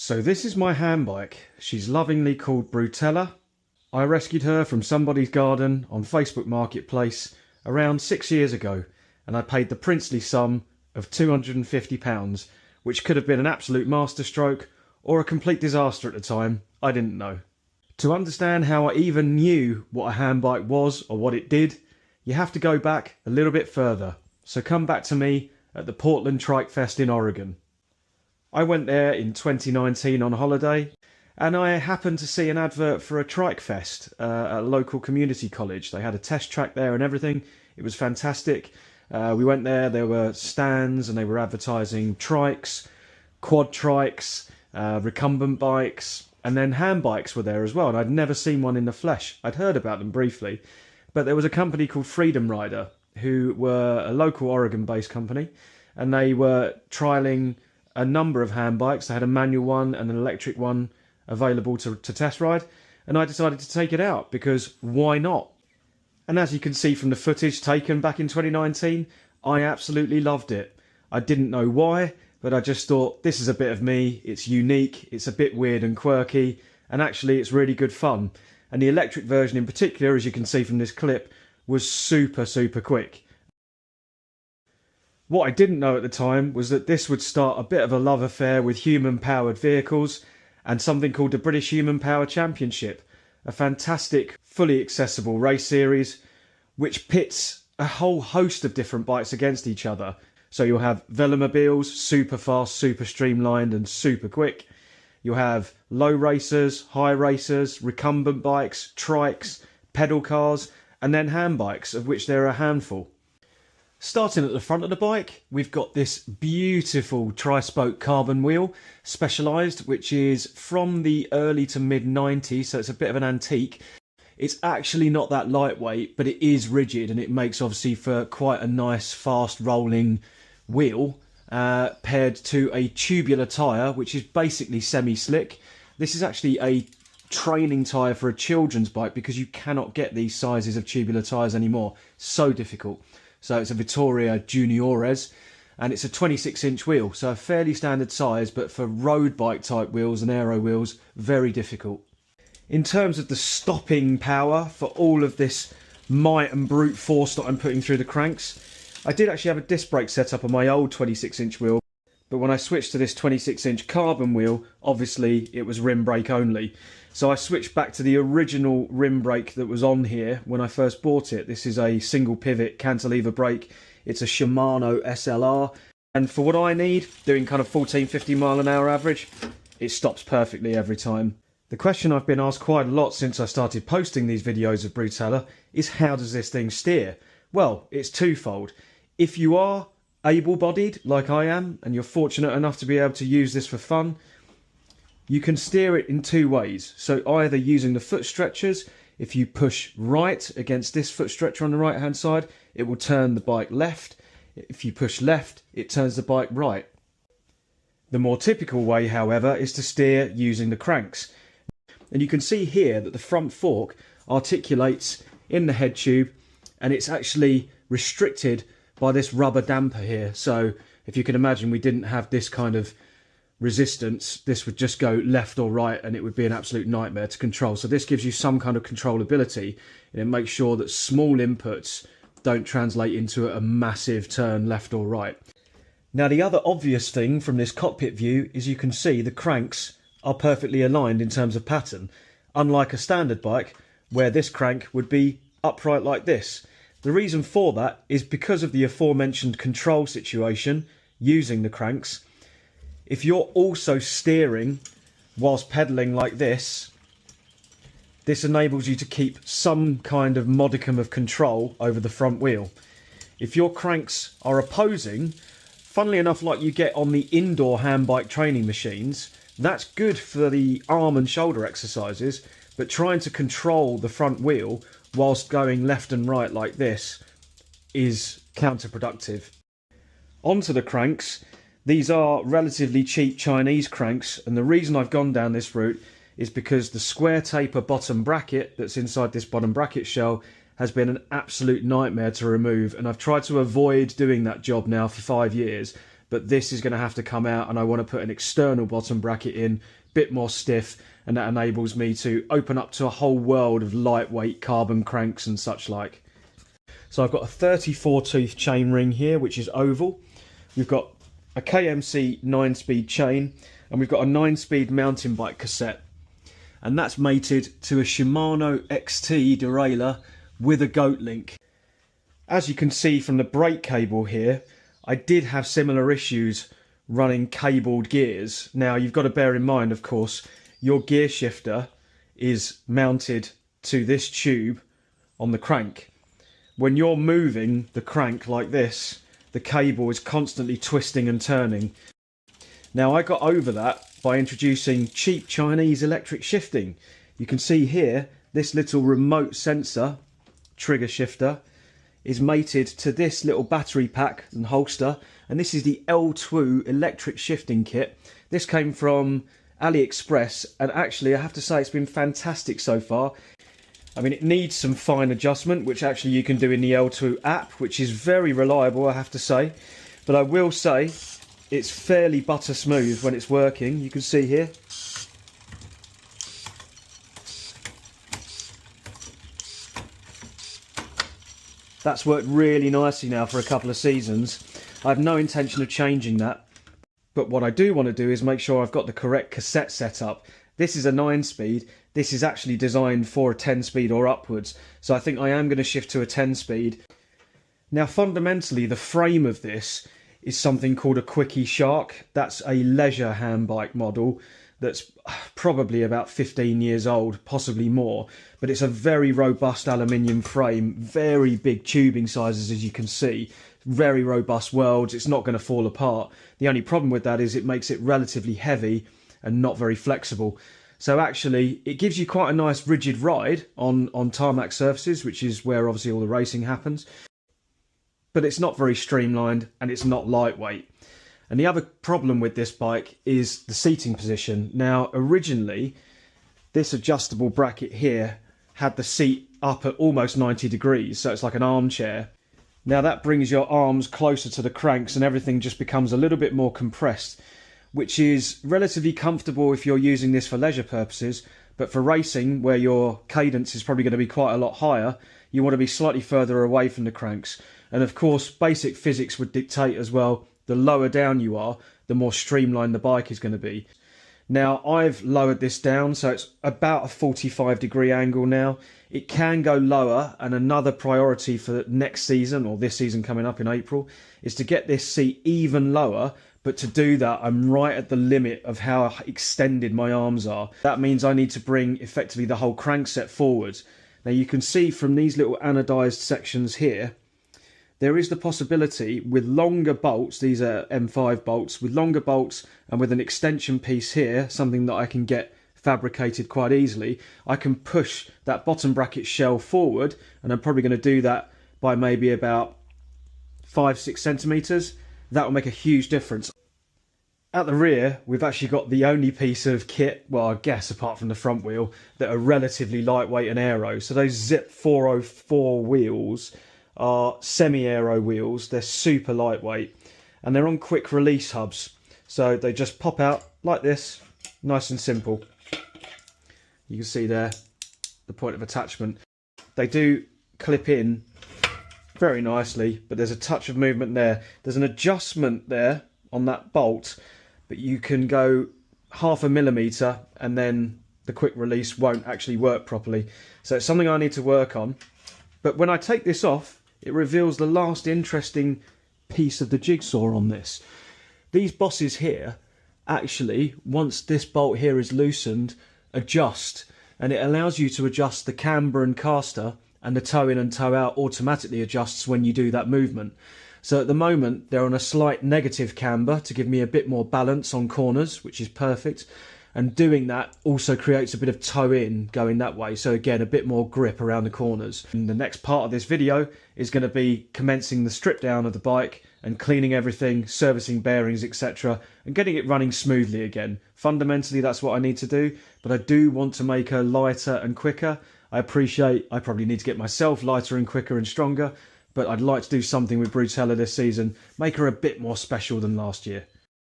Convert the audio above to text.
So this is my handbike. She's lovingly called Brutella. I rescued her from somebody's garden on Facebook Marketplace around 6 years ago, and I paid the princely sum of £250, which could have been an absolute masterstroke or a complete disaster at the time. I didn't know. To understand how I even knew what a handbike was or what it did, you have to go back a little bit further. So come back to me at the Portland Trike Fest in Oregon. I went there in 2019 on holiday, and I happened to see an advert for a Trike Fest at a local community college. They had a test track there and everything. It was fantastic. We went there were stands and they were advertising trikes, quad trikes, recumbent bikes, and then handbikes were there as well. And I'd never seen one in the flesh. I'd heard about them briefly, but there was a company called Freedom Rider who were a local Oregon-based company, and they were trialling a number of handbikes. They had a manual one and an electric one available to test ride, and I decided to take it out because why not? And as you can see from the footage taken back in 2019, I absolutely loved it. I didn't know why, but I just thought, this is a bit of me, it's unique, it's a bit weird and quirky, and actually it's really good fun. And the electric version in particular, as you can see from this clip, was super quick. What I didn't know at the time was that this would start a bit of a love affair with human-powered vehicles and something called the British Human Power Championship, a fantastic, fully accessible race series which pits a whole host of different bikes against each other. So you'll have velomobiles, super fast, super streamlined and super quick. You'll have low racers, high racers, recumbent bikes, trikes, pedal cars, and then handbikes, of which there are a handful. Starting at the front of the bike, we've got this beautiful tri-spoke carbon wheel, Specialized, which is from the early to mid-90s, so it's a bit of an antique. It's actually not that lightweight, but it is rigid, and it makes obviously for quite a nice, fast rolling wheel, paired to a tubular tyre, which is basically semi-slick. This is actually a training tyre for a children's bike because you cannot get these sizes of tubular tyres anymore. So difficult. So it's a Vittoria Juniores, and it's a 26-inch wheel, so a fairly standard size, but for road bike type wheels and aero wheels, very difficult. In terms of the stopping power for all of this might and brute force that I'm putting through the cranks, I did actually have a disc brake set up on my old 26-inch wheel, but when I switched to this 26-inch carbon wheel, obviously it was rim brake only. So I switched back to the original rim brake that was on here when I first bought it. This is a single pivot cantilever brake. It's a Shimano SLR. And for what I need, doing kind of 14-15 mile an hour average, it stops perfectly every time. The question I've been asked quite a lot since I started posting these videos of Brutella is, how does this thing steer? Well, it's twofold. If you are able-bodied, like I am, and you're fortunate enough to be able to use this for fun, you can steer it in two ways. So either using the foot stretchers, if you push right against this foot stretcher on the right hand side, it will turn the bike left. If you push left, it turns the bike right. The more typical way, however, is to steer using the cranks. And you can see here that the front fork articulates in the head tube, and it's actually restricted by this rubber damper here. So if you can imagine, we didn't have this kind of resistance, this would just go left or right, and it would be an absolute nightmare to control. So this gives you some kind of controllability, and it makes sure that small inputs don't translate into a massive turn left or right. Now, the other obvious thing from this cockpit view is you can see the cranks are perfectly aligned in terms of pattern, unlike a standard bike where this crank would be upright like this. The reason for that is because of the aforementioned control situation using the cranks. If you're also steering whilst pedalling like this, this enables you to keep some kind of modicum of control over the front wheel. If your cranks are opposing, funnily enough, like you get on the indoor handbike training machines, that's good for the arm and shoulder exercises, but trying to control the front wheel whilst going left and right like this is counterproductive. Onto the cranks. These are relatively cheap Chinese cranks, and the reason I've gone down this route is because the square taper bottom bracket that's inside this bottom bracket shell has been an absolute nightmare to remove, and I've tried to avoid doing that job now for 5 years, but this is going to have to come out, and I want to put an external bottom bracket in, bit more stiff, and that enables me to open up to a whole world of lightweight carbon cranks and such like. So I've got a 34 tooth chain ring here, which is oval. We've got a KMC 9-speed chain, and we've got a 9-speed mountain bike cassette. And that's mated to a Shimano XT derailleur with a goat link. As you can see from the brake cable here, I did have similar issues running cabled gears. Now you've got to bear in mind, of course, your gear shifter is mounted to this tube on the crank. When you're moving the crank like this, the cable is constantly twisting and turning. Now I got over that by introducing cheap Chinese electric shifting. You can see here, this little remote sensor trigger shifter is mated to this little battery pack and holster, and this is the L2 electric shifting kit. This came from AliExpress, and actually I have to say it's been fantastic so far. I mean, it needs some fine adjustment, which actually you can do in the L2 app, which is very reliable, I have to say. But I will say it's fairly butter smooth when it's working. You can see here. That's worked really nicely now for a couple of seasons. I have no intention of changing that. But what I do want to do is make sure I've got the correct cassette set up. This is a 9-speed. This is actually designed for a 10-speed or upwards. So I think I am going to shift to a 10-speed. Now fundamentally, the frame of this is something called a Quickie Shark. That's a leisure handbike model that's probably about 15 years old, possibly more. But it's a very robust aluminium frame, very big tubing sizes, as you can see. Very robust welds, it's not going to fall apart. The only problem with that is it makes it relatively heavy and not very flexible. So actually, it gives you quite a nice rigid ride on tarmac surfaces, which is where obviously all the racing happens. But it's not very streamlined, and it's not lightweight. And the other problem with this bike is the seating position. Now, originally, this adjustable bracket here had the seat up at almost 90 degrees, so it's like an armchair. Now that brings your arms closer to the cranks and everything just becomes a little bit more compressed, which is relatively comfortable if you're using this for leisure purposes, but for racing, where your cadence is probably going to be quite a lot higher, you want to be slightly further away from the cranks. And of course, basic physics would dictate as well, the lower down you are, the more streamlined the bike is going to be. Now, I've lowered this down, so it's about a 45-degree angle now. It can go lower, and another priority for next season, or this season coming up in April, is to get this seat even lower. But to do that, I'm right at the limit of how extended my arms are. That means I need to bring effectively the whole crankset forward. Now you can see from these little anodized sections here, there is the possibility with longer bolts, these are M5 bolts, with longer bolts and with an extension piece here, something that I can get fabricated quite easily, I can push that bottom bracket shell forward, and I'm probably going to do that by maybe about 5-6 centimeters. That will make a huge difference. At the rear, we've actually got the only piece of kit, well, I guess apart from the front wheel, that are relatively lightweight and aero. So those Zip 404 wheels are semi-aero wheels. They're super lightweight, and they're on quick release hubs. So they just pop out like this, nice and simple. You can see there the point of attachment. They do clip in very nicely, but there's a touch of movement there. There's an adjustment there on that bolt, but you can go 0.5 millimeter and then the quick release won't actually work properly. So it's something I need to work on. But when I take this off, it reveals the last interesting piece of the jigsaw on this. These bosses here, actually, once this bolt here is loosened, adjust, and it allows you to adjust the camber and caster, and the toe in and toe out automatically adjusts when you do that movement. So at the moment they're on a slight negative camber to give me a bit more balance on corners, which is perfect, and doing that also creates a bit of toe in going that way, so again a bit more grip around the corners. And the next part of this video is going to be commencing the strip down of the bike and cleaning everything, servicing bearings, etc., and getting it running smoothly again. Fundamentally that's what I need to do, but I do want to make her lighter and quicker. I appreciate I probably need to get myself lighter and quicker and stronger, but I'd like to do something with Brutella this season, make her a bit more special than last year.